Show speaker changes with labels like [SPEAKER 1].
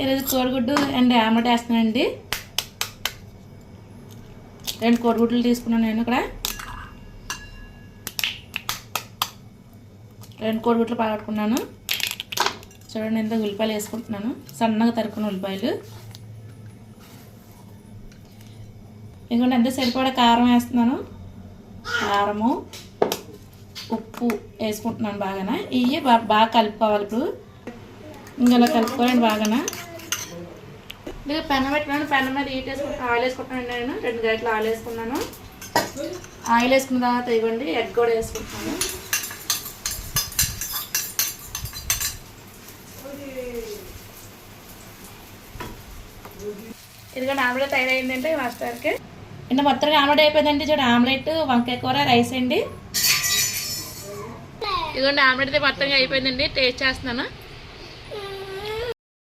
[SPEAKER 1] ఈరోజు కోడిగుడ్డు and omelette వేస్తున్నానండి. 2 కోడిగుడ్లు తీసుకున్నాను నేను ఇక్కడ. 2 కోడిగుడ్లు పగట్టుకున్నాను. చూడండి ఎంత ఉల్లిపాయలు వేసుకుంటున్నాను, సన్నగా తరుక్కున్న ఉల్లిపాయలు. ఇంకొంచెం ఎంత సరిపడా కారం వేస్తున్నాను. కారము ఉప్పు వేసుకుంటున్నాను బాగా. ఇవి బాగా కలుపుకోవాలి. ఇప్పుడు ఇందులో కలుపుకోవాలండి బాగా. ఇక పెనం పెట్టుకున్నాను. పెనం మీద ఆయిల్ వేసుకుంటున్నాను. నేను 2 గరిటెలు ఆయిల్ వేసుకున్నాను. ఆయిల్ వేసుకున్న తర్వాత ఇవ్వండి ఎగ్ కూడా వేసుకుంటున్నాను. ఇదిగోండి ఆమ్లెట్ తయారైందంటే మాస్టర్కి ఇంకా మొత్తం ఆమ్లెట్ అయిపోయిందండి. చూడండి ఆమ్లెట్, వంకాయ కూర, రైస్ అండి. ఇదిగోండి ఆమ్లెట్ అయితే మొత్తంగా అయిపోయిందండి. టేస్ట్ చేస్తున్నాను.